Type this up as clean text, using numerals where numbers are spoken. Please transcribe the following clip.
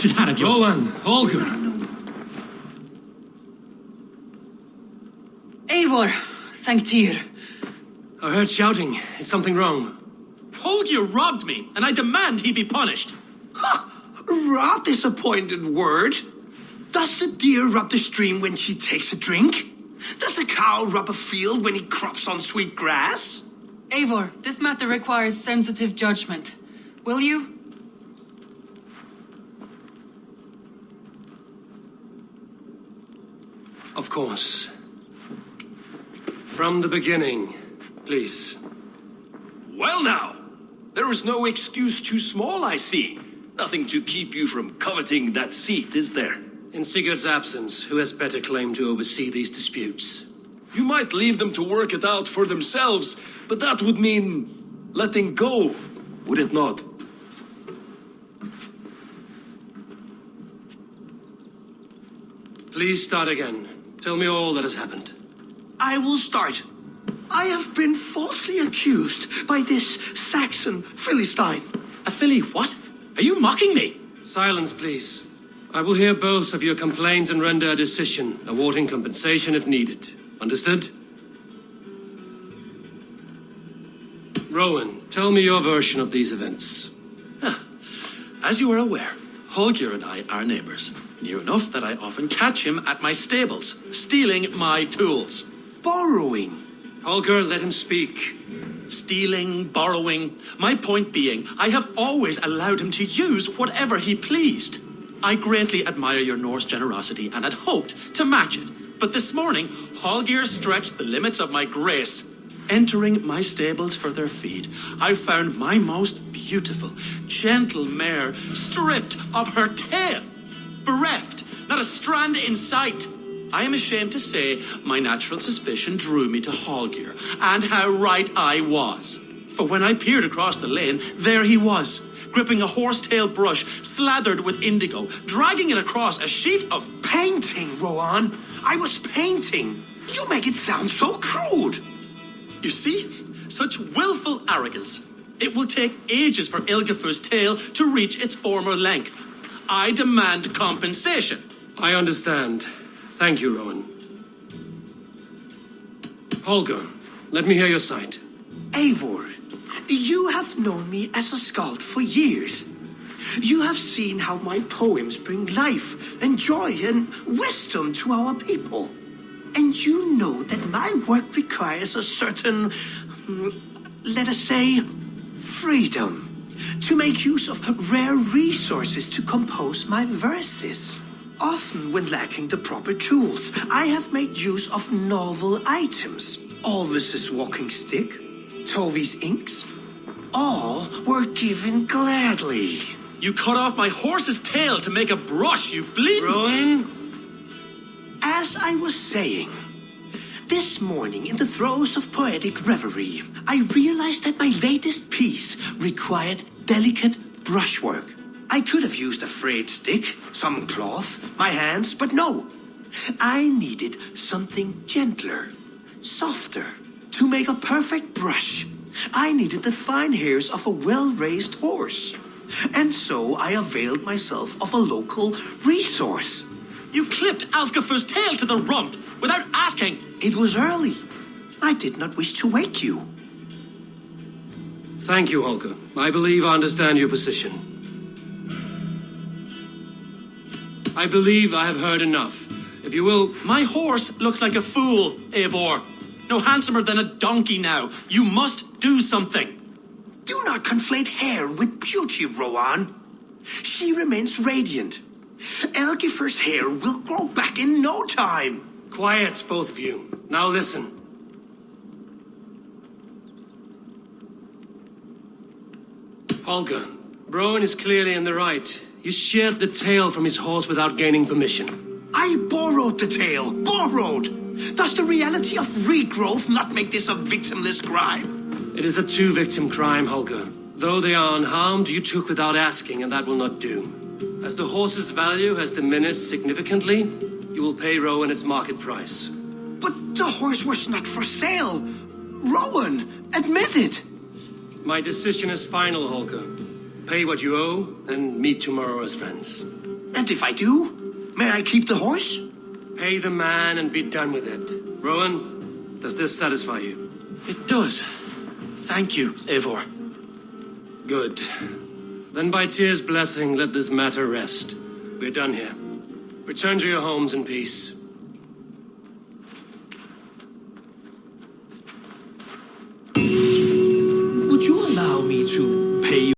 wretched hat of yours. Rowan, Holger. Eivor, thank Tyr. I heard shouting. Is something wrong? Holger robbed me, and I demand he be punished. Rot is a pointed word. Does the deer rub the stream when she takes a drink? Does a cow rub a field when he crops on sweet grass? Eivor, this matter requires sensitive judgment. Will you? Of course. From the beginning, please. Well now, there is no excuse too small, I see. Nothing to keep you from coveting that seat, is there? In Sigurd's absence, who has better claim to oversee these disputes? You might leave them to work it out for themselves, but that would mean letting go, would it not? Please start again. Tell me all that has happened. I will start. I have been falsely accused by this Saxon Philistine. A filly what? Are you mocking me? Silence, please. I will hear both of your complaints and render a decision, awarding compensation if needed. Understood? Rowan, tell me your version of these events. As you are aware, Holger and I are neighbors. Near enough that I often catch him at my stables, stealing my tools. Borrowing. Holger, let him speak. Stealing, borrowing. My point being, I have always allowed him to use whatever he pleased. I greatly admire your Norse generosity and had hoped to match it. But this morning, Holger stretched the limits of my grace. Entering my stables for their feed, I found my most beautiful, gentle mare stripped of her tail. Bereft, not a strand in sight. I am ashamed to say my natural suspicion drew me to Holger, and how right I was. For when I peered across the lane, there he was, gripping a horsetail brush slathered with indigo, dragging it across a sheet of Painting, Rowan. I was painting. You make it sound so crude. You see? Such willful arrogance. It will take ages for Ilgafur's tail to reach its former length. I demand compensation. I understand. Thank you, Rowan. Holger, let me hear your side. Eivor, you have known me as a skald for years. You have seen how my poems bring life and joy and wisdom to our people. And you know that my work requires a certain, let us say, freedom to make use of rare resources to compose my verses. Often when lacking the proper tools, I have made use of novel items. Alvis's walking stick, Tovi's inks, all were given gladly. You cut off my horse's tail to make a brush, you bleed. Rowan? As I was saying, this morning in the throes of poetic reverie, I realized that my latest piece required delicate brushwork. I could have used a frayed stick, some cloth, my hands, but no. I needed something gentler, softer. To make a perfect brush, I needed the fine hairs of a well-raised horse. And so I availed myself of a local resource. You clipped Alfgafur's tail to the rump without asking. It was early. I did not wish to wake you. Thank you, Holger. I believe I understand your position. I believe I have heard enough. If you will... My horse looks like a fool, Eivor. No handsomer than a donkey now. You must do something. Do not conflate hair with beauty, Rowan. She remains radiant. Elgifur's hair will grow back in no time. Quiet, both of you. Now listen. Holger, Rowan is clearly in the right. You sheared the tail from his horse without gaining permission. I borrowed the tail. Borrowed. Does the reality of regrowth not make this a victimless crime? It is a two-victim crime, Holger. Though they are unharmed, you took without asking, and that will not do. As the horse's value has diminished significantly, you will pay Rowan its market price. But the horse was not for sale. Rowan, admit it. My decision is final, Holger. Pay what you owe, and meet tomorrow as friends. And if I do, may I keep the horse? Pay the man and be done with it. Rowan, does this satisfy you? It does. Thank you, Eivor. Good. Then by Tyr's blessing, let this matter rest. We're done here. Return to your homes in peace.